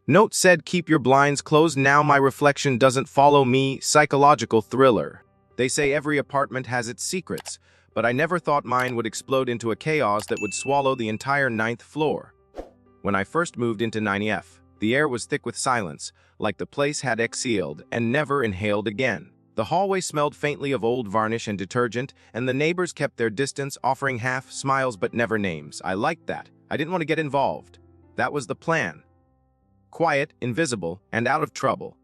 Note said keep your blinds closed now my reflection doesn't follow me. Psychological thriller. They say every apartment has its secrets, but I never thought mine would explode into a chaos that would swallow the entire 9th floor. When I first moved into 90F, the air was thick with silence, like the place had exhaled and never inhaled again. The hallway smelled faintly of old varnish and detergent, and the neighbors kept their distance, offering half smiles but never names. I liked that. I didn't want to get involved. That was the plan. Quiet, invisible, and out of trouble.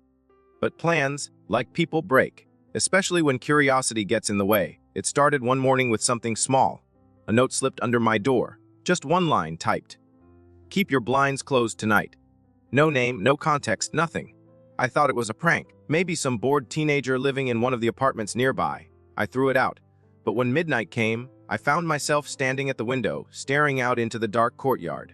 But plans, like people, break, especially when curiosity gets in the way. It started one morning with something small. A note slipped under my door. Just one line typed. Keep your blinds closed tonight. No name, no context, nothing. I thought it was a prank. Maybe some bored teenager living in one of the apartments nearby. I threw it out. But when midnight came, I found myself standing at the window, staring out into the dark courtyard.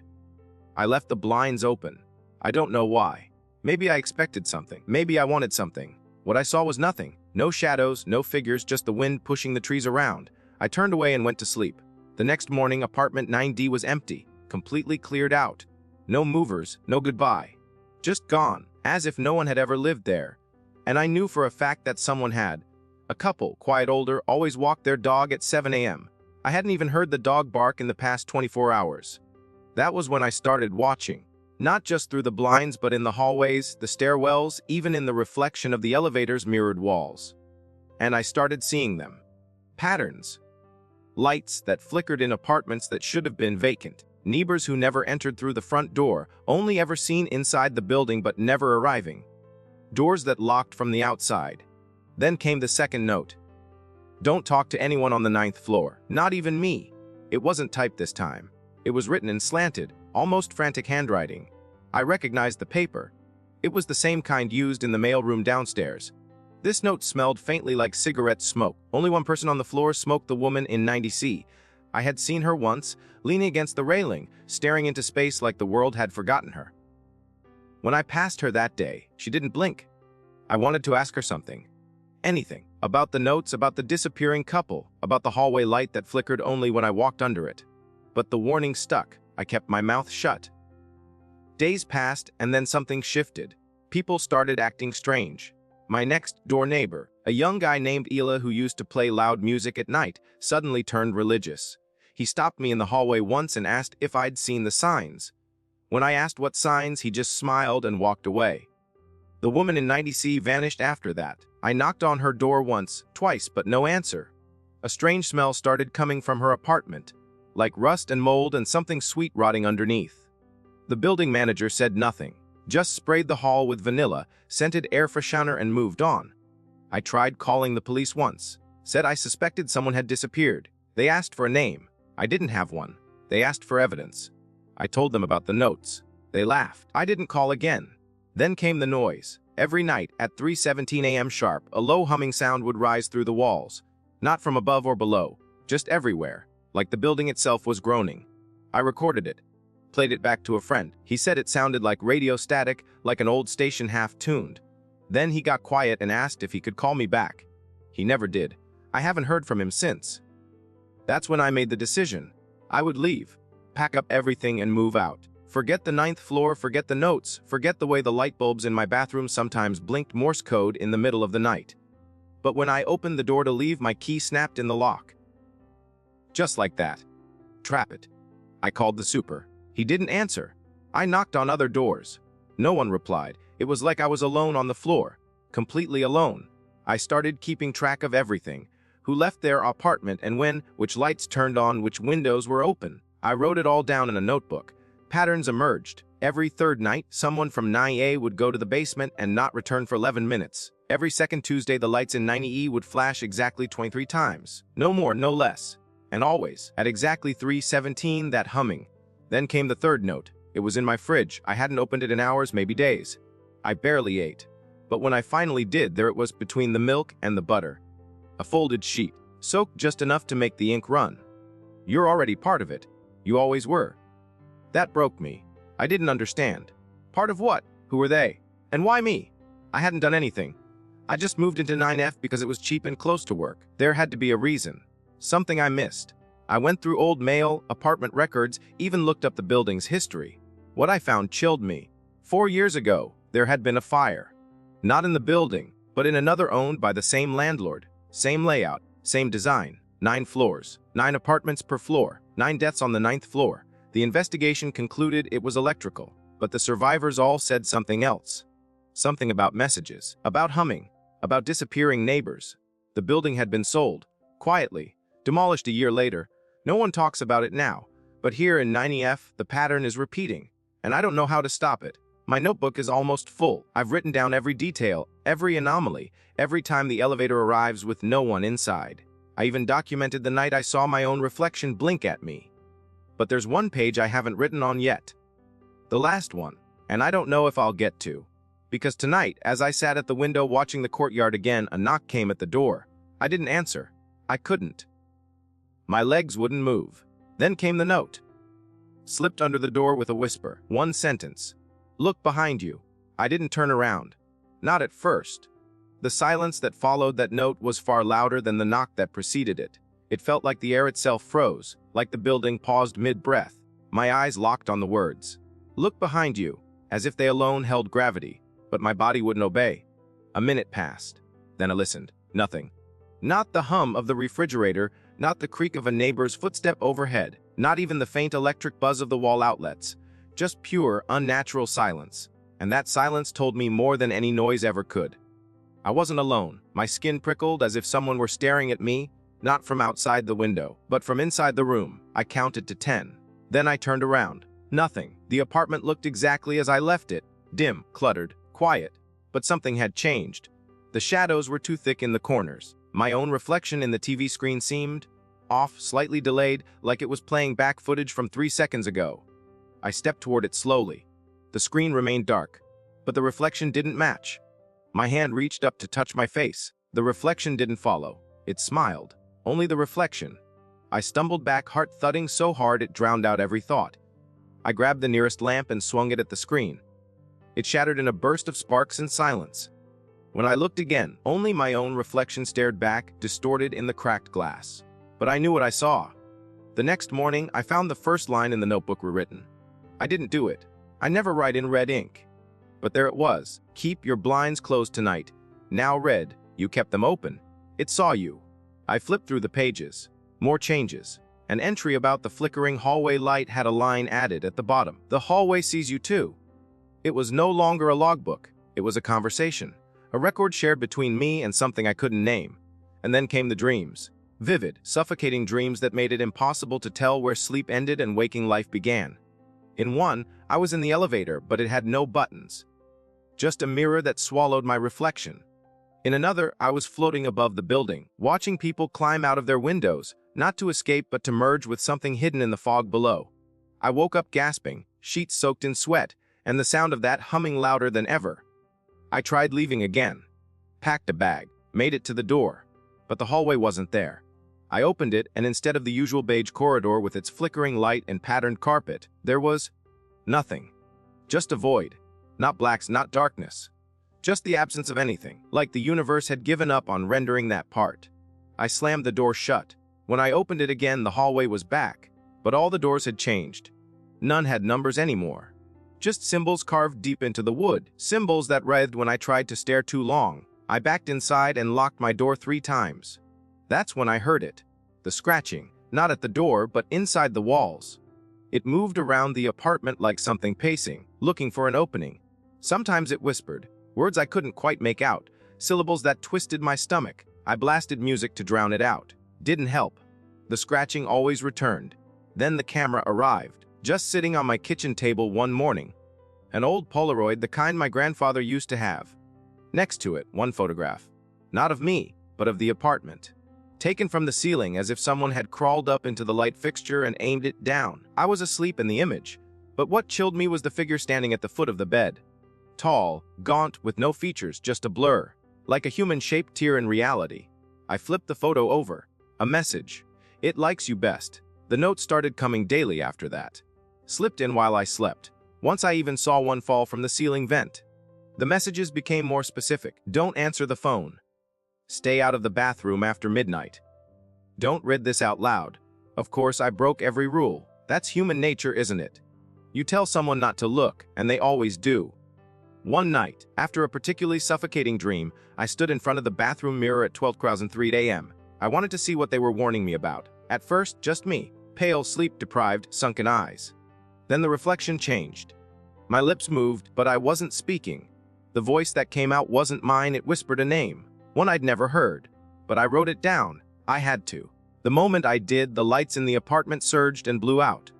I left the blinds open. I don't know why. Maybe I expected something. Maybe I wanted something. What I saw was nothing. No shadows, no figures, just the wind pushing the trees around. I turned away and went to sleep. The next morning, apartment 9D was empty, completely cleared out. No movers, no goodbye. Just gone, as if no one had ever lived there. And I knew for a fact that someone had. A couple, quite older, always walked their dog at 7 a.m. I hadn't even heard the dog bark in the past 24 hours. That was when I started watching. Not just through the blinds, but in the hallways, the stairwells, even in the reflection of the elevator's mirrored walls. And I started seeing them. Patterns. Lights that flickered in apartments that should have been vacant. Neighbors who never entered through the front door, only ever seen inside the building but never arriving. Doors that locked from the outside. Then came the second note. Don't talk to anyone on the 9th floor, not even me. It wasn't typed this time. It was written in slanted, almost frantic handwriting. I recognized the paper. It was the same kind used in the mailroom downstairs. This note smelled faintly like cigarette smoke. Only one person on the floor smoked, the woman in 90C. I had seen her once, leaning against the railing, staring into space like the world had forgotten her. When I passed her that day, she didn't blink. I wanted to ask her something. Anything. About the notes, about the disappearing couple, about the hallway light that flickered only when I walked under it. But the warning stuck. I kept my mouth shut. Days passed, and then something shifted. People started acting strange. My next-door neighbor, a young guy named Ela who used to play loud music at night, suddenly turned religious. He stopped me in the hallway once and asked if I'd seen the signs. When I asked what signs, he just smiled and walked away. The woman in 90C vanished after that. I knocked on her door once, twice, but no answer. A strange smell started coming from her apartment, like rust and mold and something sweet rotting underneath. The building manager said nothing, just sprayed the hall with vanilla, scented air freshener and moved on. I tried calling the police once, said I suspected someone had disappeared. They asked for a name. I didn't have one. They asked for evidence. I told them about the notes. They laughed. I didn't call again. Then came the noise. Every night at 3:17 a.m. sharp, a low humming sound would rise through the walls. Not from above or below, just everywhere, like the building itself was groaning. I recorded it, played it back to a friend. He said it sounded like radio static, like an old station half-tuned. Then he got quiet and asked if he could call me back. He never did. I haven't heard from him since. That's when I made the decision. I would leave, pack up everything and move out. Forget the 9th floor, forget the notes, forget the way the light bulbs in my bathroom sometimes blinked Morse code in the middle of the night. But when I opened the door to leave, my key snapped in the lock. Just like that. Trap it. I called the super. He didn't answer. I knocked on other doors. No one replied. It was like I was alone on the floor. Completely alone. I started keeping track of everything. Who left their apartment and when, which lights turned on, which windows were open. I wrote it all down in a notebook. Patterns emerged. Every third night, someone from 9A would go to the basement and not return for 11 minutes. Every second Tuesday, the lights in 90E would flash exactly 23 times. No more, no less. And always, at exactly 3:17, that humming. Then came the third note. It was in my fridge. I hadn't opened it in hours, maybe days. I barely ate. But when I finally did, there it was between the milk and the butter. A folded sheet, soaked just enough to make the ink run. You're already part of it. You always were. That broke me. I didn't understand. Part of what? Who were they? And why me? I hadn't done anything. I just moved into 9F because it was cheap and close to work. There had to be a reason. Something I missed. I went through old mail, apartment records, even looked up the building's history. What I found chilled me. 4 years ago, there had been a fire. Not in the building, but in another owned by the same landlord. Same layout, same design. 9 floors, 9 apartments per floor, 9 deaths on the 9th floor. The investigation concluded it was electrical, but the survivors all said something else. Something about messages, about humming, about disappearing neighbors. The building had been sold, quietly, demolished a year later. No one talks about it now, but here in 90F, the pattern is repeating, and I don't know how to stop it. My notebook is almost full. I've written down every detail, every anomaly, every time the elevator arrives with no one inside. I even documented the night I saw my own reflection blink at me. But there's one page I haven't written on yet. The last one, and I don't know if I'll get to. Because tonight, as I sat at the window watching the courtyard again, a knock came at the door. I didn't answer. I couldn't. My legs wouldn't move. Then came the note. Slipped under the door with a whisper. One sentence. Look behind you. I didn't turn around. Not at first. The silence that followed that note was far louder than the knock that preceded it. It felt like the air itself froze, like the building paused mid-breath. My eyes locked on the words. Look behind you, as if they alone held gravity, but my body wouldn't obey. A minute passed. Then I listened. Nothing. Not the hum of the refrigerator, not the creak of a neighbor's footstep overhead, not even the faint electric buzz of the wall outlets. Just pure, unnatural silence. And that silence told me more than any noise ever could. I wasn't alone. My skin prickled as if someone were staring at me, not from outside the window, but from inside the room. I counted to 10. Then I turned around. Nothing. The apartment looked exactly as I left it. Dim, cluttered, quiet. But something had changed. The shadows were too thick in the corners. My own reflection in the TV screen seemed off, slightly delayed, like it was playing back footage from 3 seconds ago. I stepped toward it slowly. The screen remained dark, but the reflection didn't match. My hand reached up to touch my face. The reflection didn't follow. It smiled. Only the reflection. I stumbled back, heart thudding so hard it drowned out every thought. I grabbed the nearest lamp and swung it at the screen. It shattered in a burst of sparks and silence. When I looked again, only my own reflection stared back, distorted in the cracked glass. But I knew what I saw. The next morning, I found the first line in the notebook rewritten. I didn't do it. I never write in red ink. But there it was. Keep your blinds closed tonight. Now read. You kept them open. It saw you. I flipped through the pages. More changes. An entry about the flickering hallway light had a line added at the bottom. The hallway sees you too. It was no longer a logbook. It was a conversation. A record shared between me and something I couldn't name. And then came the dreams. Vivid, suffocating dreams that made it impossible to tell where sleep ended and waking life began. In one, I was in the elevator, but it had no buttons. Just a mirror that swallowed my reflection. In another, I was floating above the building, watching people climb out of their windows, not to escape but to merge with something hidden in the fog below. I woke up gasping, sheets soaked in sweat, and the sound of that humming louder than ever. I tried leaving again. Packed a bag, made it to the door, but the hallway wasn't there. I opened it, and instead of the usual beige corridor with its flickering light and patterned carpet, there was nothing. Just a void. Not blacks, not darkness. Just the absence of anything, like the universe had given up on rendering that part. I slammed the door shut. When I opened it again, the hallway was back, but all the doors had changed. None had numbers anymore. Just symbols carved deep into the wood, symbols that writhed when I tried to stare too long. I backed inside and locked my door 3 times. That's when I heard it. The scratching, not at the door, but inside the walls. It moved around the apartment like something pacing, looking for an opening. Sometimes it whispered, words I couldn't quite make out, syllables that twisted my stomach. I blasted music to drown it out. Didn't help. The scratching always returned. Then the camera arrived, just sitting on my kitchen table one morning. An old Polaroid, the kind my grandfather used to have. Next to it, one photograph. Not of me, but of the apartment. Taken from the ceiling as if someone had crawled up into the light fixture and aimed it down. I was asleep in the image, but what chilled me was the figure standing at the foot of the bed. Tall, gaunt, with no features, just a blur, like a human-shaped tear in reality. I flipped the photo over. A message. It likes you best. The notes started coming daily after that. Slipped in while I slept. Once I even saw one fall from the ceiling vent. The messages became more specific. Don't answer the phone. Stay out of the bathroom after midnight. Don't read this out loud. Of course, I broke every rule. That's human nature, isn't it? You tell someone not to look, and they always do. One night, after a particularly suffocating dream, I stood in front of the bathroom mirror at 12:03 a.m. I wanted to see what they were warning me about. At first, just me, pale, sleep-deprived, sunken eyes. Then the reflection changed. My lips moved, but I wasn't speaking. The voice that came out wasn't mine, it whispered a name, one I'd never heard. But I wrote it down. I had to. The moment I did, the lights in the apartment surged and blew out.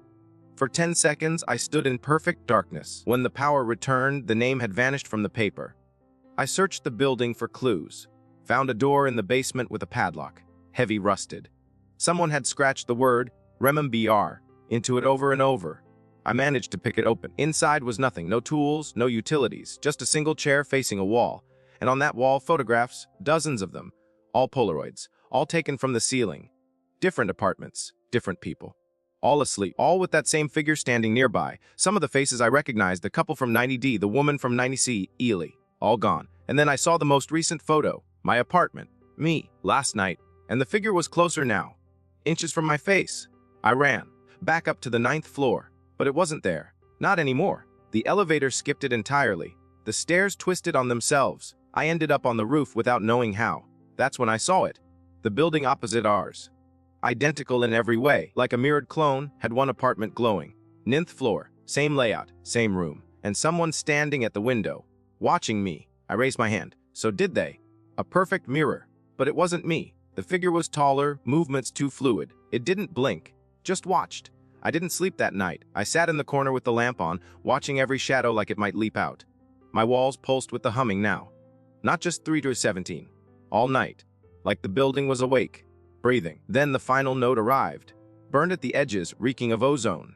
For 10 seconds, I stood in perfect darkness. When the power returned, the name had vanished from the paper. I searched the building for clues. Found a door in the basement with a padlock, heavy rusted. Someone had scratched the word, remember, into it over and over. I managed to pick it open. Inside was nothing, no tools, no utilities, just a single chair facing a wall. And on that wall, photographs, dozens of them, all Polaroids, all taken from the ceiling. Different apartments, different people. All asleep, all with that same figure standing nearby. Some of the faces I recognized, the couple from 90D, the woman from 90C, Ely, all gone. And then I saw the most recent photo, my apartment, me, last night, and the figure was closer now, inches from my face. I ran, back up to the 9th floor, but it wasn't there, not anymore. The elevator skipped it entirely. The stairs twisted on themselves. I ended up on the roof without knowing how. That's when I saw it. The building opposite ours. Identical in every way, like a mirrored clone, had one apartment glowing. 9th floor, same layout, same room, and someone standing at the window, watching me. I raised my hand. So did they. A perfect mirror. But it wasn't me. The figure was taller, movements too fluid. It didn't blink, just watched. I didn't sleep that night. I sat in the corner with the lamp on, watching every shadow like it might leap out. My walls pulsed with the humming now. Not just 3 to 17. All night. Like the building was awake. Breathing. Then the final note arrived, burned at the edges, reeking of ozone.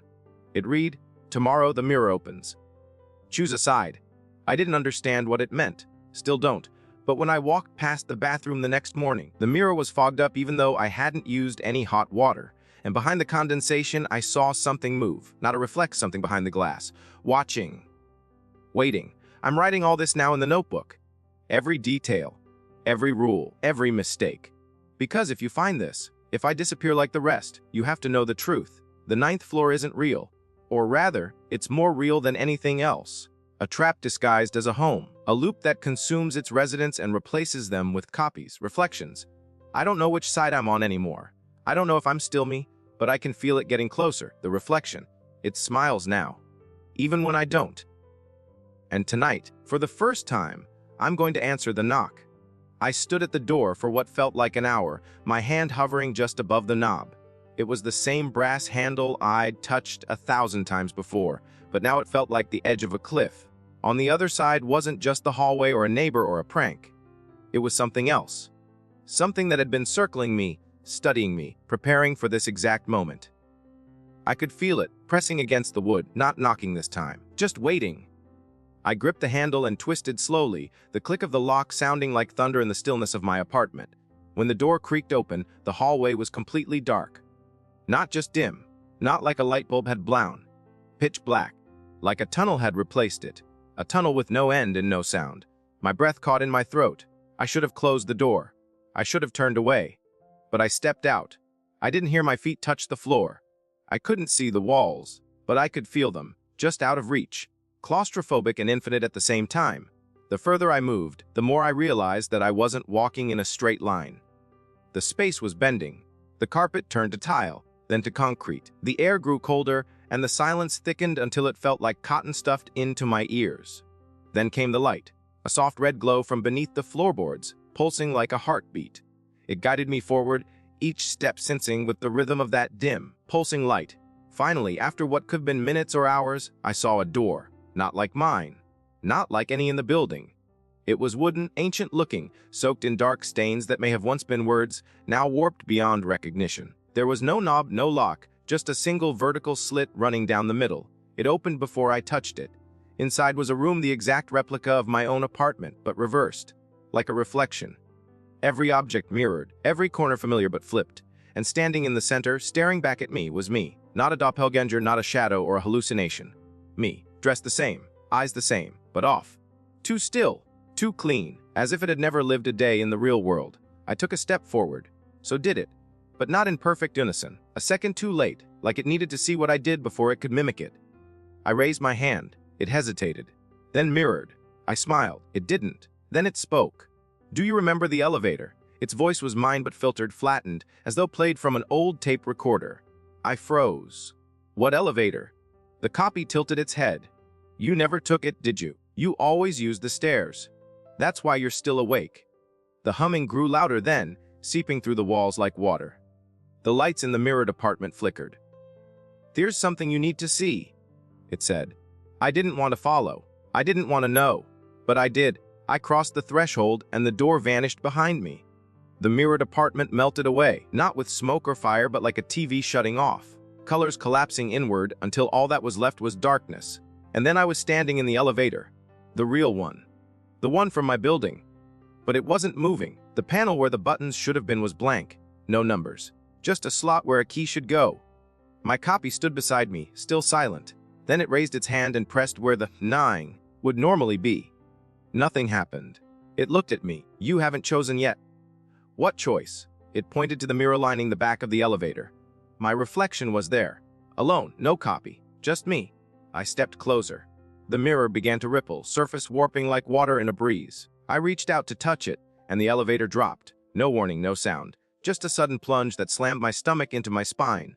It read, "Tomorrow the mirror opens. Choose a side." I didn't understand what it meant, still don't, but when I walked past the bathroom the next morning, the mirror was fogged up even though I hadn't used any hot water, and behind the condensation I saw something move, not a reflect, something behind the glass, watching, waiting. I'm writing all this now in the notebook. Every detail, every rule, every mistake. Because if you find this, if I disappear like the rest, you have to know the truth. The 9th floor isn't real. Or rather, it's more real than anything else. A trap disguised as a home. A loop that consumes its residents and replaces them with copies, reflections. I don't know which side I'm on anymore. I don't know if I'm still me, but I can feel it getting closer, the reflection. It smiles now, even when I don't. And tonight, for the first time, I'm going to answer the knock. I stood at the door for what felt like an hour, my hand hovering just above the knob. It was the same brass handle I'd touched 1,000 times before, but now it felt like the edge of a cliff. On the other side wasn't just the hallway or a neighbor or a prank. It was something else. Something that had been circling me, studying me, preparing for this exact moment. I could feel it, pressing against the wood, not knocking this time, just waiting. I gripped the handle and twisted slowly, the click of the lock sounding like thunder in the stillness of my apartment. When the door creaked open, the hallway was completely dark. Not just dim, not like a light bulb had blown. Pitch black, like a tunnel had replaced it. A tunnel with no end and no sound. My breath caught in my throat. I should have closed the door. I should have turned away. But I stepped out. I didn't hear my feet touch the floor. I couldn't see the walls, but I could feel them, just out of reach. Claustrophobic and infinite at the same time. The further I moved, the more I realized that I wasn't walking in a straight line. The space was bending. The carpet turned to tile, then to concrete. The air grew colder, and the silence thickened until it felt like cotton stuffed into my ears. Then came the light, a soft red glow from beneath the floorboards, pulsing like a heartbeat. It guided me forward, each step sensing with the rhythm of that dim, pulsing light. Finally, after what could have been minutes or hours, I saw a door. Not like mine, not like any in the building. It was wooden, ancient-looking, soaked in dark stains that may have once been words, now warped beyond recognition. There was no knob, no lock, just a single vertical slit running down the middle. It opened before I touched it. Inside was a room the exact replica of my own apartment, but reversed, like a reflection. Every object mirrored, every corner familiar but flipped. And standing in the center, staring back at me, was me. Not a doppelganger, not a shadow or a hallucination. Me. Dressed the same, eyes the same, but off. Too still, too clean, as if it had never lived a day in the real world. I took a step forward. So did it. But not in perfect unison. A second too late, like it needed to see what I did before it could mimic it. I raised my hand. It hesitated. Then mirrored. I smiled. It didn't. Then it spoke. Do you remember the elevator? Its voice was mine but filtered, flattened, as though played from an old tape recorder. I froze. What elevator? The copy tilted its head. You never took it, did you? You always used the stairs. That's why you're still awake. The humming grew louder then, seeping through the walls like water. The lights in the mirrored apartment flickered. There's something you need to see, it said. I didn't want to follow. I didn't want to know. But I did. I crossed the threshold and the door vanished behind me. The mirrored apartment melted away, not with smoke or fire, but like a TV shutting off, colors collapsing inward until all that was left was darkness. And then I was standing in the elevator, the real one, the one from my building. But it wasn't moving. The panel where the buttons should have been was blank, no numbers, just a slot where a key should go. My copy stood beside me, still silent. Then it raised its hand and pressed where the 9 would normally be. Nothing happened. It looked at me. You haven't chosen yet. What choice? It pointed to the mirror lining the back of the elevator. My reflection was there. Alone, no copy, just me. I stepped closer. The mirror began to ripple, surface warping like water in a breeze. I reached out to touch it, and the elevator dropped. No warning, no sound. Just a sudden plunge that slammed my stomach into my spine.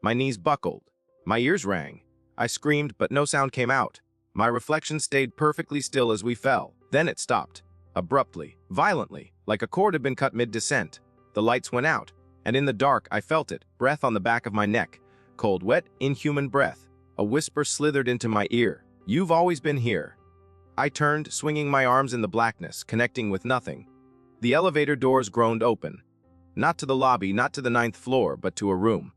My knees buckled. My ears rang. I screamed, but no sound came out. My reflection stayed perfectly still as we fell. Then it stopped. Abruptly, violently, like a cord had been cut mid-descent. The lights went out, and in the dark I felt it, breath on the back of my neck. Cold, wet, inhuman breath. A whisper slithered into my ear. You've always been here. I turned, swinging my arms in the blackness, connecting with nothing. The elevator doors groaned open. Not to the lobby, not to the 9th floor, but to a room.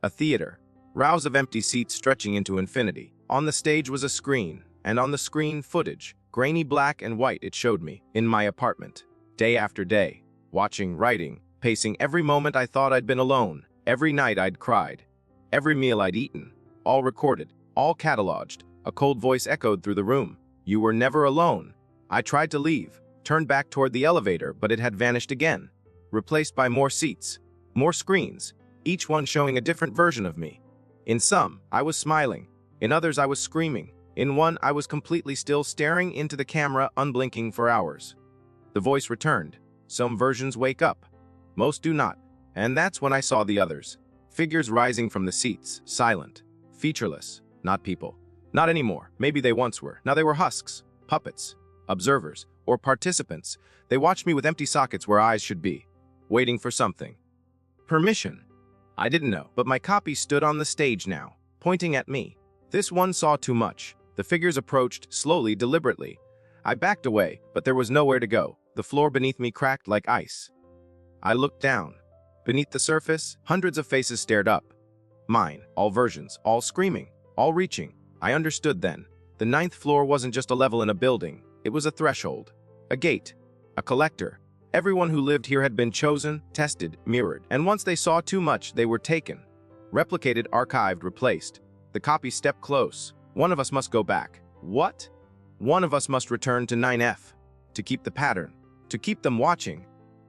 A theater. Rows of empty seats stretching into infinity. On the stage was a screen, and on the screen footage. Grainy black and white it showed me, in my apartment. Day after day. Watching, writing, pacing every moment I thought I'd been alone. Every night I'd cried. Every meal I'd eaten. All recorded, all cataloged. A cold voice echoed through the room. You were never alone. I tried to leave, turned back toward the elevator, but it had vanished again. Replaced by more seats, more screens, each one showing a different version of me. In some, I was smiling. In others, I was screaming. In one, I was completely still, staring into the camera, unblinking for hours. The voice returned. Some versions wake up. Most do not. And that's when I saw the others. Figures rising from the seats, silent, featureless, not people. Not anymore. Maybe they once were. Now they were husks, puppets, observers, or participants. They watched me with empty sockets where eyes should be, waiting for something. Permission. I didn't know, but my copy stood on the stage now, pointing at me. This one saw too much. The figures approached, slowly, deliberately. I backed away, but there was nowhere to go. The floor beneath me cracked like ice. I looked down. Beneath the surface, hundreds of faces stared up. Mine, all versions, all screaming, all reaching. I understood then. The 9th floor wasn't just a level in a building. It was a threshold, a gate, a collector. Everyone who lived here had been chosen, tested, mirrored. And once they saw too much, they were taken. Replicated, archived, replaced. The copy stepped close. One of us must go back. What? One of us must return to 9F. To keep the pattern. To keep them watching.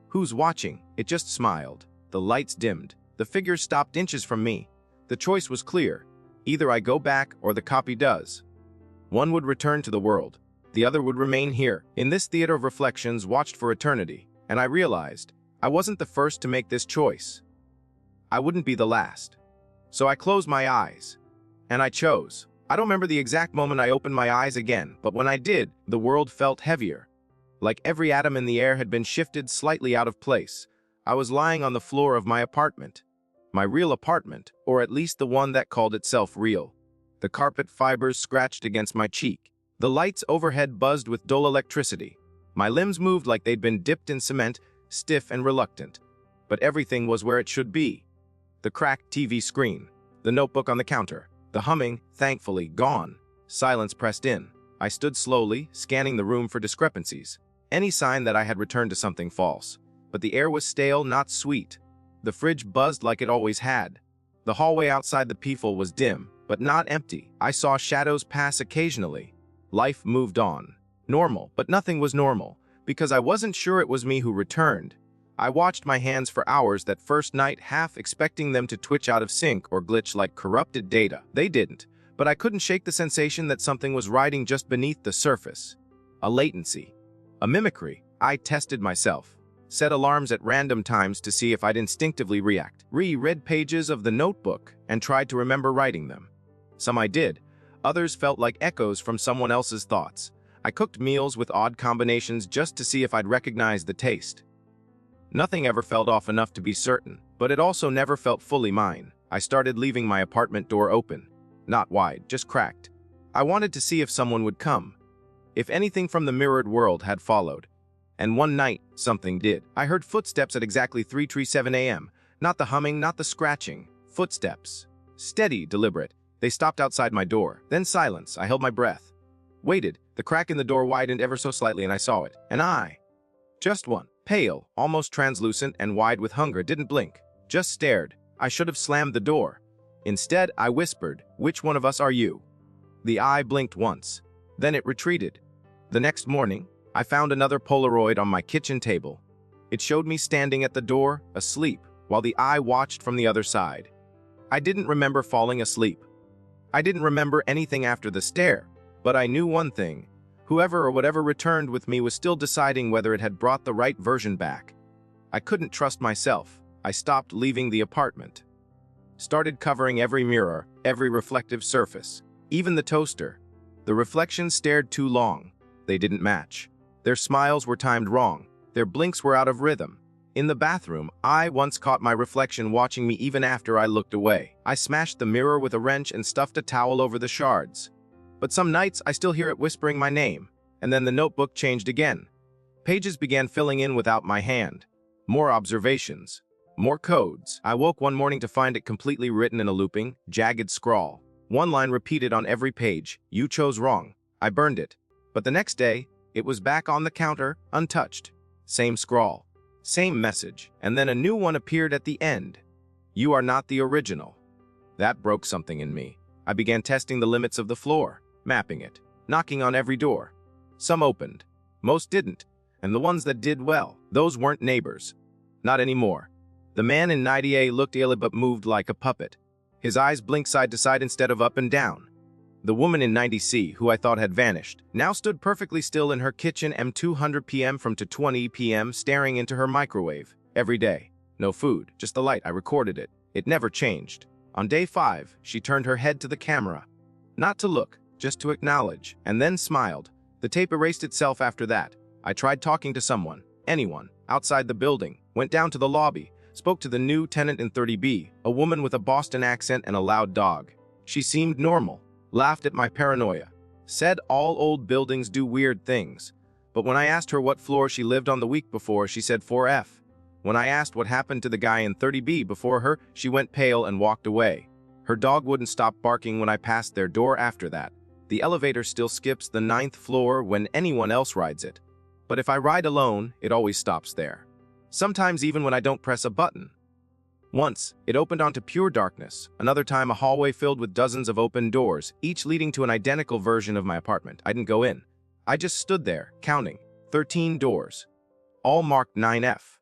Who's watching? It just smiled. The lights dimmed. The figures stopped inches from me. The choice was clear. Either I go back or the copy does. One would return to the world. The other would remain here, in this theater of reflections watched for eternity. And I realized I wasn't the first to make this choice. I wouldn't be the last. So I closed my eyes. And I chose. I don't remember the exact moment I opened my eyes again, but when I did, the world felt heavier. Like every atom in the air had been shifted slightly out of place. I was lying on the floor of my apartment. My real apartment, or at least the one that called itself real. The carpet fibers scratched against my cheek. The lights overhead buzzed with dull electricity. My limbs moved like they'd been dipped in cement, stiff and reluctant. But everything was where it should be. The cracked TV screen, the notebook on the counter, the humming, thankfully, gone. Silence pressed in. I stood slowly, scanning the room for discrepancies. Any sign that I had returned to something false. But the air was stale, not sweet. The fridge buzzed like it always had. The hallway outside the peephole was dim, but not empty. I saw shadows pass occasionally. Life moved on. Normal, but nothing was normal, because I wasn't sure it was me who returned. I watched my hands for hours that first night, half expecting them to twitch out of sync or glitch like corrupted data. They didn't, but I couldn't shake the sensation that something was riding just beneath the surface. A latency. A mimicry. I tested myself. Set alarms at random times to see if I'd instinctively react. Reread pages of the notebook and tried to remember writing them. Some I did. Others felt like echoes from someone else's thoughts. I cooked meals with odd combinations just to see if I'd recognize the taste. Nothing ever felt off enough to be certain, but it also never felt fully mine. I started leaving my apartment door open. Not wide, just cracked. I wanted to see if someone would come. If anything from the mirrored world had followed. And one night, something did. I heard footsteps at exactly 3:37 a.m. Not the humming, not the scratching. Footsteps. Steady, deliberate. They stopped outside my door. Then silence. I held my breath. Waited. The crack in the door widened ever so slightly and I saw it. An eye. Just one. Pale, almost translucent and wide with hunger, didn't blink. Just stared. I should have slammed the door. Instead, I whispered, "Which one of us are you?" The eye blinked once. Then it retreated. The next morning, I found another Polaroid on my kitchen table. It showed me standing at the door, asleep, while the eye watched from the other side. I didn't remember falling asleep. I didn't remember anything after the stare, but I knew one thing. Whoever or whatever returned with me was still deciding whether it had brought the right version back. I couldn't trust myself. I stopped leaving the apartment. Started covering every mirror, every reflective surface, even the toaster. The reflections stared too long. They didn't match. Their smiles were timed wrong. Their blinks were out of rhythm. In the bathroom, I once caught my reflection watching me even after I looked away. I smashed the mirror with a wrench and stuffed a towel over the shards. But some nights, I still hear it whispering my name. And then the notebook changed again. Pages began filling in without my hand. More observations. More codes. I woke one morning to find it completely written in a looping, jagged scrawl. One line repeated on every page. "You chose wrong." I burned it. But the next day, it was back on the counter, untouched. Same scrawl. Same message. And then a new one appeared at the end. "You are not the original." That broke something in me. I began testing the limits of the floor, mapping it, knocking on every door. Some opened. Most didn't. And the ones that did well, those weren't neighbors. Not anymore. The man in 90A looked ill but moved like a puppet. His eyes blinked side to side instead of up and down. The woman in 90C, who I thought had vanished, now stood perfectly still in her kitchen M200 p.m. from 2:20 p.m. staring into her microwave. Every day. No food, just the light. I recorded it. It never changed. On day 5, she turned her head to the camera. Not to look, just to acknowledge, and then smiled. The tape erased itself after that. I tried talking to someone, anyone, outside the building, went down to the lobby, spoke to the new tenant in 30B, a woman with a Boston accent and a loud dog. She seemed normal, laughed at my paranoia, said all old buildings do weird things. But when I asked her what floor she lived on the week before, she said 4F. When I asked what happened to the guy in 30B before her, she went pale and walked away. Her dog wouldn't stop barking when I passed their door after that. The elevator still skips the 9th floor when anyone else rides it. But if I ride alone, it always stops there. Sometimes even when I don't press a button. Once, it opened onto pure darkness. Another time, a hallway filled with dozens of open doors, each leading to an identical version of my apartment. I didn't go in. I just stood there, counting. 13 doors. All marked 9F.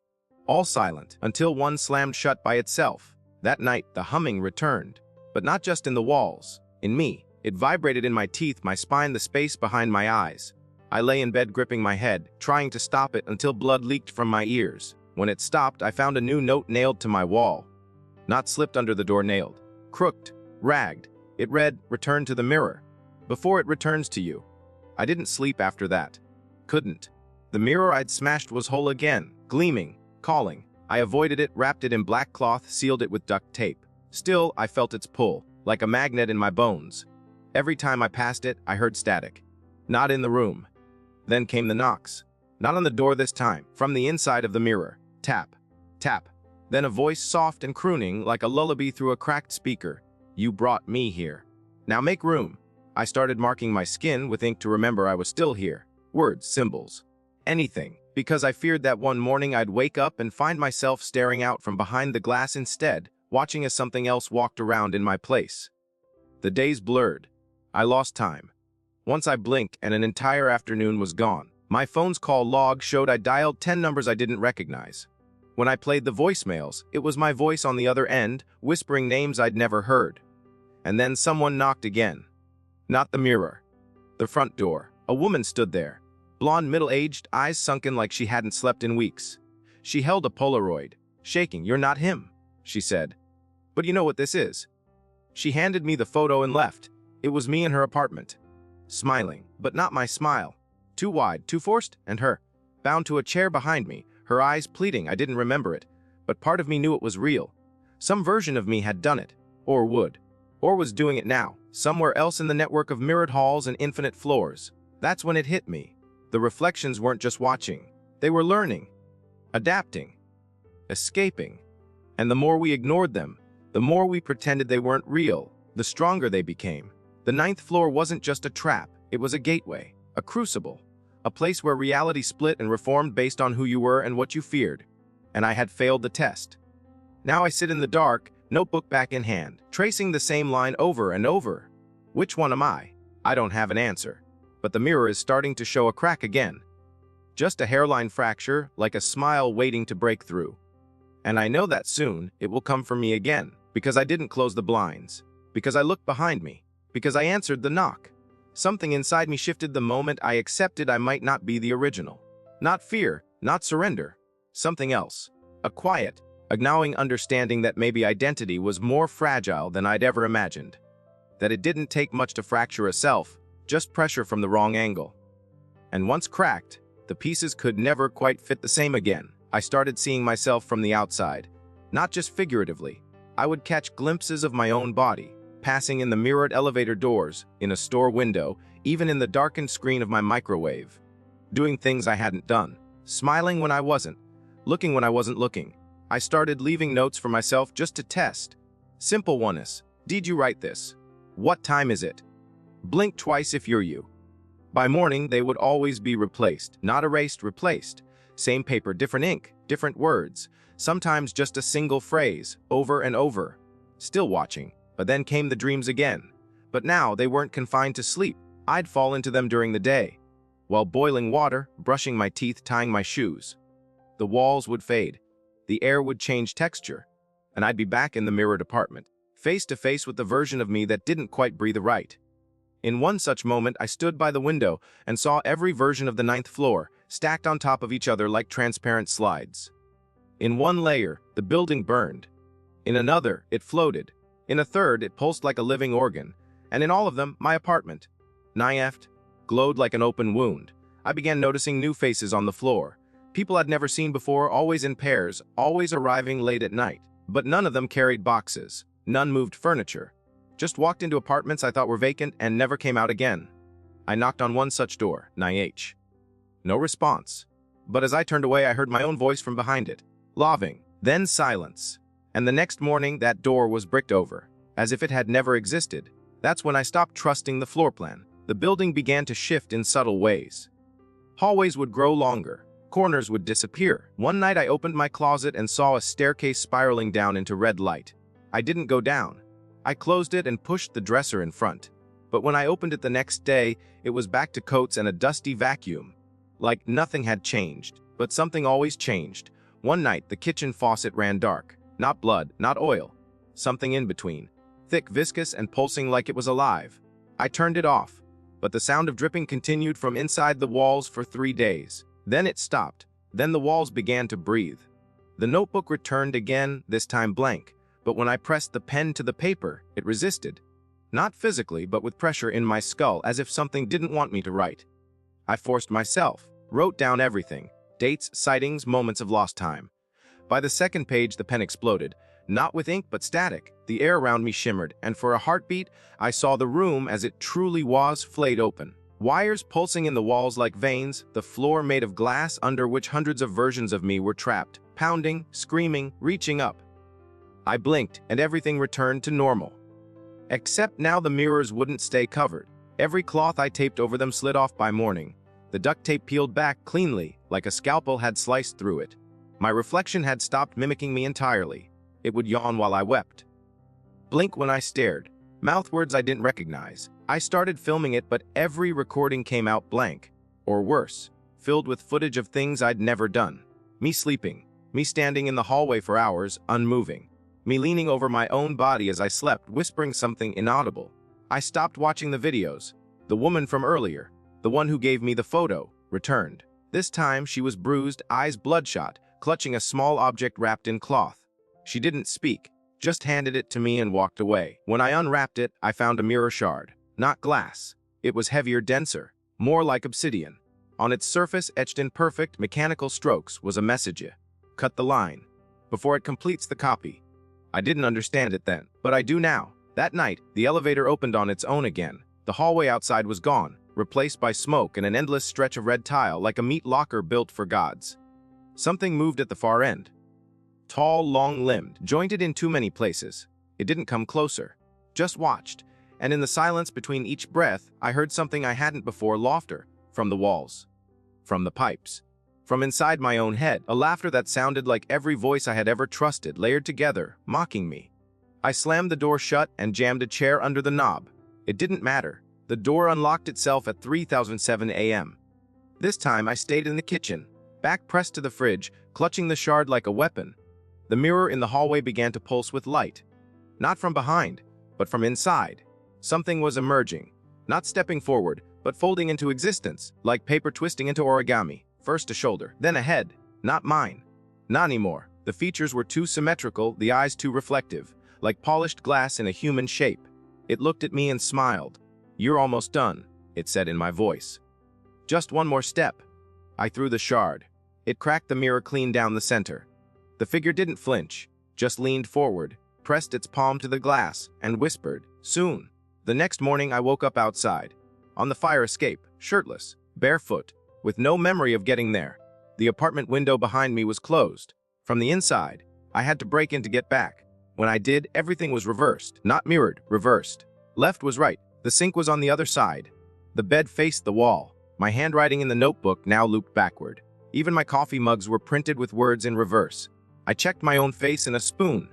All silent, until one slammed shut by itself. That night, the humming returned. But not just in the walls. In me. It vibrated in my teeth, my spine, the space behind my eyes. I lay in bed gripping my head, trying to stop it until blood leaked from my ears. When it stopped, I found a new note nailed to my wall. Not slipped under the door, nailed. Crooked. Ragged. It read, "Return to the mirror. Before it returns to you." I didn't sleep after that. Couldn't. The mirror I'd smashed was whole again, gleaming, calling. I avoided it, wrapped it in black cloth, sealed it with duct tape. Still, I felt its pull, like a magnet in my bones. Every time I passed it, I heard static. Not in the room. Then came the knocks. Not on the door this time, from the inside of the mirror. Tap. Tap. Then a voice soft and crooning like a lullaby through a cracked speaker. "You brought me here. Now make room." I started marking my skin with ink to remember I was still here. Words, symbols. Anything. Because I feared that one morning I'd wake up and find myself staring out from behind the glass instead, watching as something else walked around in my place. The days blurred. I lost time. Once I blinked and an entire afternoon was gone. My phone's call log showed I dialed 10 numbers I didn't recognize. When I played the voicemails, it was my voice on the other end, whispering names I'd never heard. And then someone knocked again. Not the mirror. The front door. A woman stood there. Blonde, middle-aged, eyes sunken like she hadn't slept in weeks. She held a Polaroid, shaking. "You're not him," she said. "But you know what this is." She handed me the photo and left. It was me in her apartment. Smiling, but not my smile. Too wide, too forced, and her. Bound to a chair behind me, her eyes pleading. I didn't remember it, but part of me knew it was real. Some version of me had done it, or would, or was doing it now, somewhere else in the network of mirrored halls and infinite floors. That's when it hit me. The reflections weren't just watching. They were learning, adapting, escaping. And the more we ignored them, the more we pretended they weren't real, the stronger they became. The ninth floor wasn't just a trap, it was a gateway, a crucible, a place where reality split and reformed based on who you were and what you feared. And I had failed the test. Now I sit in the dark, notebook back in hand, tracing the same line over and over. Which one am I? I don't have an answer. But the mirror is starting to show a crack again. Just a hairline fracture, like a smile waiting to break through. And I know that soon it will come for me again, because I didn't close the blinds, because I looked behind me, because I answered the knock. Something inside me shifted the moment I accepted I might not be the original. Not fear, not surrender. Something else. A quiet, a gnawing understanding that maybe identity was more fragile than I'd ever imagined. That it didn't take much to fracture a self, just pressure from the wrong angle. And once cracked, the pieces could never quite fit the same again. I started seeing myself from the outside, not just figuratively. I would catch glimpses of my own body, passing in the mirrored elevator doors, in a store window, even in the darkened screen of my microwave. Doing things I hadn't done, smiling when I wasn't, looking when I wasn't looking. I started leaving notes for myself just to test. Simple oneness. Did you write this? What time is it? Blink twice if you're you. By morning, they would always be replaced. Not erased, replaced. Same paper, different ink, different words. Sometimes just a single phrase, over and over. Still watching. But then came the dreams again. But now they weren't confined to sleep. I'd fall into them during the day. While boiling water, brushing my teeth, tying my shoes. The walls would fade. The air would change texture. And I'd be back in the mirrored apartment, face to face with the version of me that didn't quite breathe right. In one such moment, I stood by the window and saw every version of the ninth floor, stacked on top of each other like transparent slides. In one layer, the building burned. In another, it floated. In a third, it pulsed like a living organ. And in all of them, my apartment, naived, glowed like an open wound. I began noticing new faces on the floor. People I'd never seen before, always in pairs, always arriving late at night. But none of them carried boxes. None moved furniture. Just walked into apartments I thought were vacant and never came out again. I knocked on one such door, NIH. No response. But as I turned away, I heard my own voice from behind it. Laughing. Then silence. And the next morning, that door was bricked over, as if it had never existed. That's when I stopped trusting the floor plan. The building began to shift in subtle ways. Hallways would grow longer. Corners would disappear. One night I opened my closet and saw a staircase spiraling down into red light. I didn't go down. I closed it and pushed the dresser in front. But when I opened it the next day, it was back to coats and a dusty vacuum. Like nothing had changed, but something always changed. One night, the kitchen faucet ran dark. Not blood, not oil. Something in between. Thick, viscous, and pulsing like it was alive. I turned it off, but the sound of dripping continued from inside the walls for 3 days. Then it stopped. Then the walls began to breathe. The notebook returned again, this time blank. But when I pressed the pen to the paper, it resisted. Not physically, but with pressure in my skull, as if something didn't want me to write. I forced myself, wrote down everything. Dates, sightings, moments of lost time. By the second page, the pen exploded. Not with ink, but static. The air around me shimmered, and for a heartbeat, I saw the room as it truly was, flayed open. Wires pulsing in the walls like veins, the floor made of glass under which hundreds of versions of me were trapped, pounding, screaming, reaching up. I blinked, and everything returned to normal. Except now the mirrors wouldn't stay covered. Every cloth I taped over them slid off by morning. The duct tape peeled back cleanly, like a scalpel had sliced through it. My reflection had stopped mimicking me entirely. It would yawn while I wept. Blink when I stared. Mouth words I didn't recognize. I started filming it, but every recording came out blank. Or worse, filled with footage of things I'd never done. Me sleeping. Me standing in the hallway for hours, unmoving. Me leaning over my own body as I slept, whispering something inaudible. I stopped watching the videos. The woman from earlier, the one who gave me the photo, returned. This time she was bruised, eyes bloodshot, clutching a small object wrapped in cloth. She didn't speak, just handed it to me and walked away. When I unwrapped it, I found a mirror shard. Not glass. It was heavier, denser, more like obsidian. On its surface, etched in perfect, mechanical strokes, was a message. Cut the line before it completes the copy. I didn't understand it then, but I do now. That night, the elevator opened on its own again. The hallway outside was gone, replaced by smoke and an endless stretch of red tile like a meat locker built for gods. Something moved at the far end. Tall, long-limbed, jointed in too many places. It didn't come closer, just watched, and in the silence between each breath, I heard something I hadn't before: laughter, from the walls, from the pipes, from inside my own head, a laughter that sounded like every voice I had ever trusted, layered together, mocking me. I slammed the door shut and jammed a chair under the knob. It didn't matter. The door unlocked itself at 3:07 a.m. This time I stayed in the kitchen, back pressed to the fridge, clutching the shard like a weapon. The mirror in the hallway began to pulse with light. Not from behind, but from inside. Something was emerging, not stepping forward, but folding into existence, like paper twisting into origami. First a shoulder, then a head. Not mine. Not anymore. The features were too symmetrical, the eyes too reflective, like polished glass in a human shape. It looked at me and smiled. "You're almost done," it said in my voice. "Just one more step." I threw the shard. It cracked the mirror clean down the center. The figure didn't flinch, just leaned forward, pressed its palm to the glass, and whispered, "Soon." The next morning I woke up outside, on the fire escape, shirtless, barefoot, with no memory of getting there. The apartment window behind me was closed. From the inside, I had to break in to get back. When I did, everything was reversed. Not mirrored, reversed. Left was right. The sink was on the other side. The bed faced the wall. My handwriting in the notebook now looped backward. Even my coffee mugs were printed with words in reverse. I checked my own face in a spoon.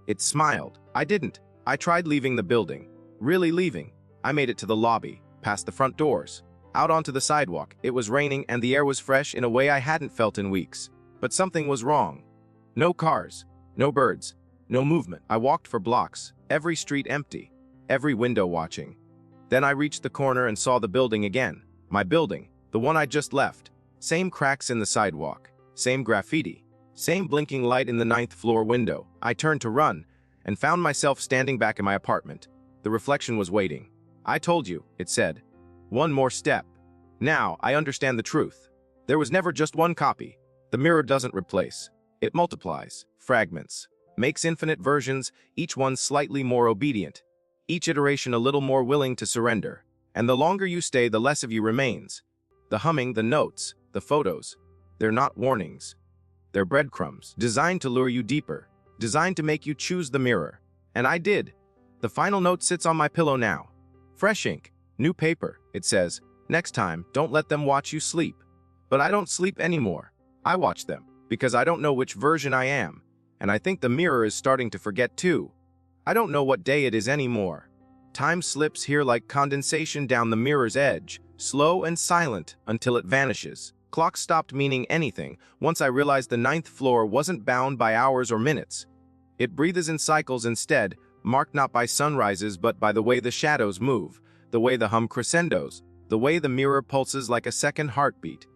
It smiled. I didn't. I tried leaving the building. Really leaving. I made it to the lobby, past the front doors, out onto the sidewalk. It was raining and the air was fresh in a way I hadn't felt in weeks. But something was wrong. No cars, no birds, no movement. I walked for blocks, every street empty, every window watching. Then I reached the corner and saw the building again. My building, the one I just left. Same cracks in the sidewalk, same graffiti, same blinking light in the 9th floor window. I turned to run and found myself standing back in my apartment. The reflection was waiting. "I told you," it said. "One more step." Now I understand the truth. There was never just one copy. The mirror doesn't replace. It multiplies, fragments, makes infinite versions, each one slightly more obedient, each iteration a little more willing to surrender. And the longer you stay, the less of you remains. The humming, the notes, the photos, they're not warnings. They're breadcrumbs, designed to lure you deeper, designed to make you choose the mirror. And I did. The final note sits on my pillow now. Fresh ink, new paper. It says, "Next time, don't let them watch you sleep." But I don't sleep anymore. I watch them, because I don't know which version I am. And I think the mirror is starting to forget too. I don't know what day it is anymore. Time slips here like condensation down the mirror's edge, slow and silent until it vanishes. Clocks stopped meaning anything once I realized the 9th floor wasn't bound by hours or minutes. It breathes in cycles instead, marked not by sunrises but by the way the shadows move, the way the hum crescendos, the way the mirror pulses like a second heartbeat.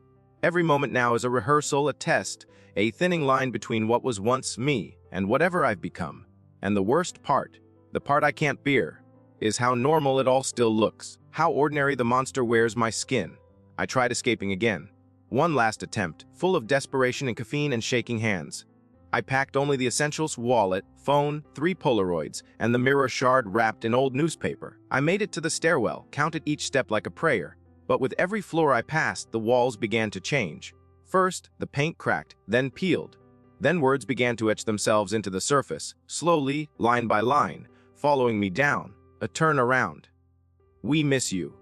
Every moment now is a rehearsal, a test, a thinning line between what was once me and whatever I've become. And the worst part, the part I can't bear, is how normal it all still looks, how ordinary the monster wears my skin. I tried escaping again. One last attempt, full of desperation and caffeine and shaking hands. I packed only the essentials: wallet, phone, 3 Polaroids, and the mirror shard wrapped in old newspaper. I made it to the stairwell, counted each step like a prayer. But with every floor I passed, the walls began to change. First, the paint cracked, then peeled. Then words began to etch themselves into the surface, slowly, line by line, following me down. A turn around. "We miss you.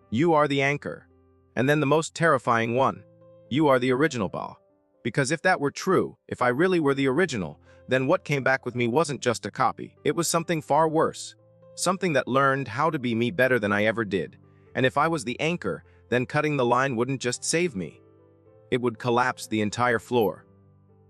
You are the anchor." And then the most terrifying one. "You are the original Ba." Because if that were true, if I really were the original, then what came back with me wasn't just a copy. It was something far worse. Something that learned how to be me better than I ever did. And if I was the anchor, then cutting the line wouldn't just save me. It would collapse the entire floor.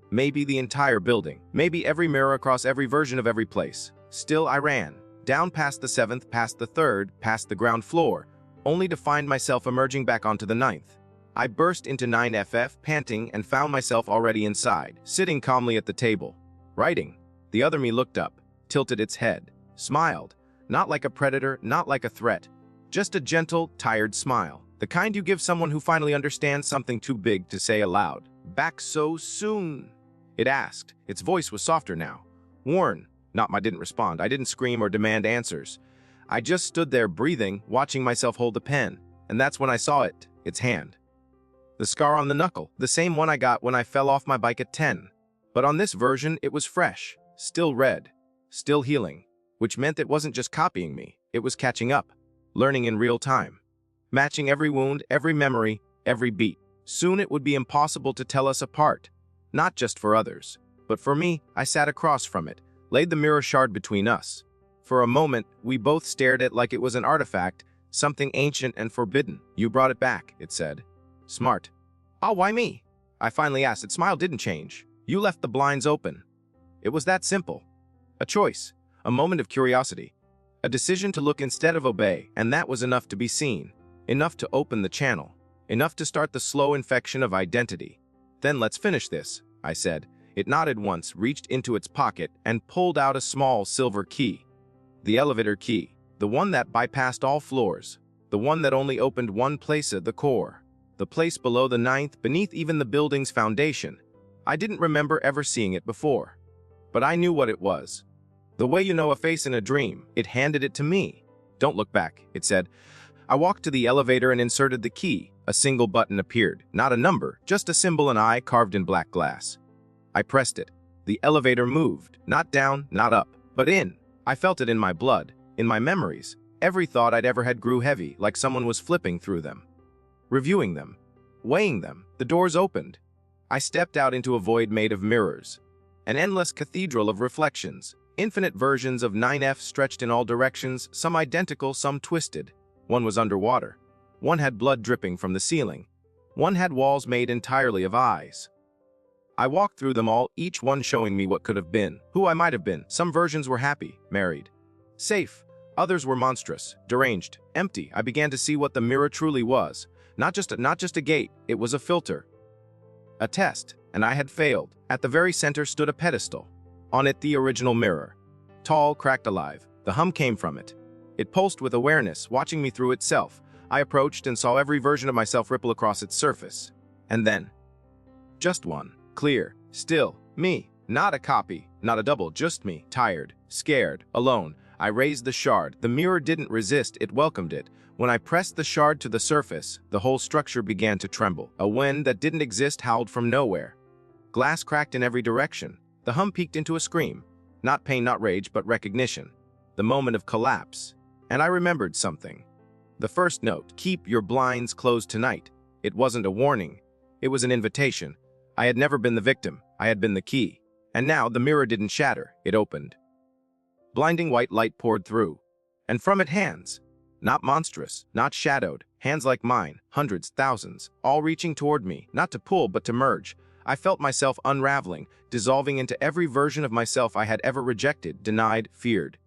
Maybe the entire building. Maybe every mirror across every version of every place. Still I ran. Down past the 7th, past the 3rd, past the ground floor, only to find myself emerging back onto the 9th. I burst into 9FF, panting, and found myself already inside, sitting calmly at the table. Writing. The other me looked up, tilted its head, smiled. Not like a predator, not like a threat. Just a gentle, tired smile. The kind you give someone who finally understands something too big to say aloud. "Back so soon?" it asked. Its voice was softer now. Worn. I didn't respond. I didn't scream or demand answers. I just stood there breathing, watching myself hold the pen. And that's when I saw it. Its hand. The scar on the knuckle. The same one I got when I fell off my bike at 10. But on this version, it was fresh. Still red. Still healing. Which meant it wasn't just copying me. It was catching up. Learning in real time. Matching every wound, every memory, every beat. Soon it would be impossible to tell us apart. Not just for others. But for me, I sat across from it, laid the mirror shard between us. For a moment, we both stared at it like it was an artifact, something ancient and forbidden. "You brought it back," it said. "Smart." "Oh, why me?" I finally asked. Its smile didn't change. "You left the blinds open." It was that simple. A choice. A moment of curiosity. A decision to look instead of obey, and that was enough to be seen. Enough to open the channel. Enough to start the slow infection of identity. "Then let's finish this," I said. It nodded once, reached into its pocket, and pulled out a small silver key. The elevator key. The one that bypassed all floors. The one that only opened one place at the core. The place below the 9th, beneath even the building's foundation. I didn't remember ever seeing it before. But I knew what it was. The way you know a face in a dream. It handed it to me. "Don't look back," it said. I walked to the elevator and inserted the key. A single button appeared. Not a number, just a symbol and eye carved in black glass. I pressed it. The elevator moved. Not down, not up, but in. I felt it in my blood, in my memories. Every thought I'd ever had grew heavy, like someone was flipping through them. Reviewing them. Weighing them. The doors opened. I stepped out into a void made of mirrors. An endless cathedral of reflections. Infinite versions of 9F stretched in all directions, some identical, some twisted. One was underwater. One had blood dripping from the ceiling. One had walls made entirely of eyes. I walked through them all, each one showing me what could have been, who I might have been. Some versions were happy, married, safe. Others were monstrous, deranged, empty. I began to see what the mirror truly was. Not just a gate, it was a filter. A test, and I had failed. At the very center stood a pedestal. On it, the original mirror. Tall, cracked alive. The hum came from it. It pulsed with awareness, watching me through itself. I approached and saw every version of myself ripple across its surface. And then, just one. Clear, still, me. Not a copy, not a double, just me. Tired, scared, alone. I raised the shard. The mirror didn't resist, it welcomed it. When I pressed the shard to the surface, the whole structure began to tremble. A wind that didn't exist howled from nowhere. Glass cracked in every direction. The hum peaked into a scream. Not pain, not rage, but recognition. The moment of collapse. And I remembered something. The first note, "Keep your blinds closed tonight." It wasn't a warning. It was an invitation. I had never been the victim. I had been the key. And now the mirror didn't shatter. It opened. Blinding white light poured through. And from it hands. Not monstrous, not shadowed. Hands like mine, hundreds, thousands, all reaching toward me, not to pull but to merge. I felt myself unraveling, dissolving into every version of myself I had ever rejected, denied, feared.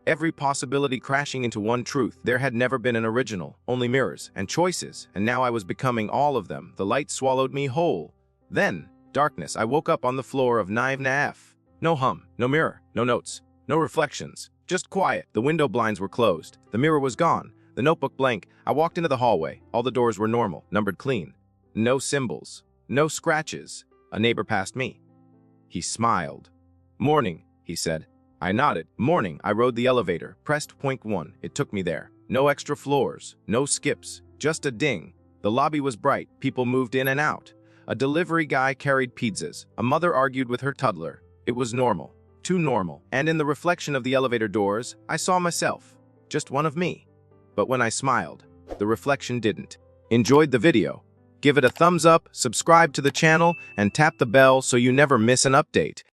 Every possibility crashing into one truth. There had never been an original, only mirrors and choices, and now I was becoming all of them. The light swallowed me whole. Then, darkness. I woke up on the floor of 9F. No hum, no mirror, no notes, no reflections. Just quiet. The window blinds were closed. The mirror was gone. The notebook blank. I walked into the hallway. All the doors were normal, numbered clean. No symbols. No scratches. A neighbor passed me. He smiled. "Morning," he said. I nodded. "Morning." I rode the elevator, pressed point 1. It took me there. No extra floors, no skips, just a ding. The lobby was bright. People moved in and out. A delivery guy carried pizzas. A mother argued with her toddler. It was normal. Too normal. And in the reflection of the elevator doors, I saw myself. Just one of me. But when I smiled, the reflection didn't. Enjoyed the video? Give it a thumbs up, subscribe to the channel, and tap the bell so you never miss an update.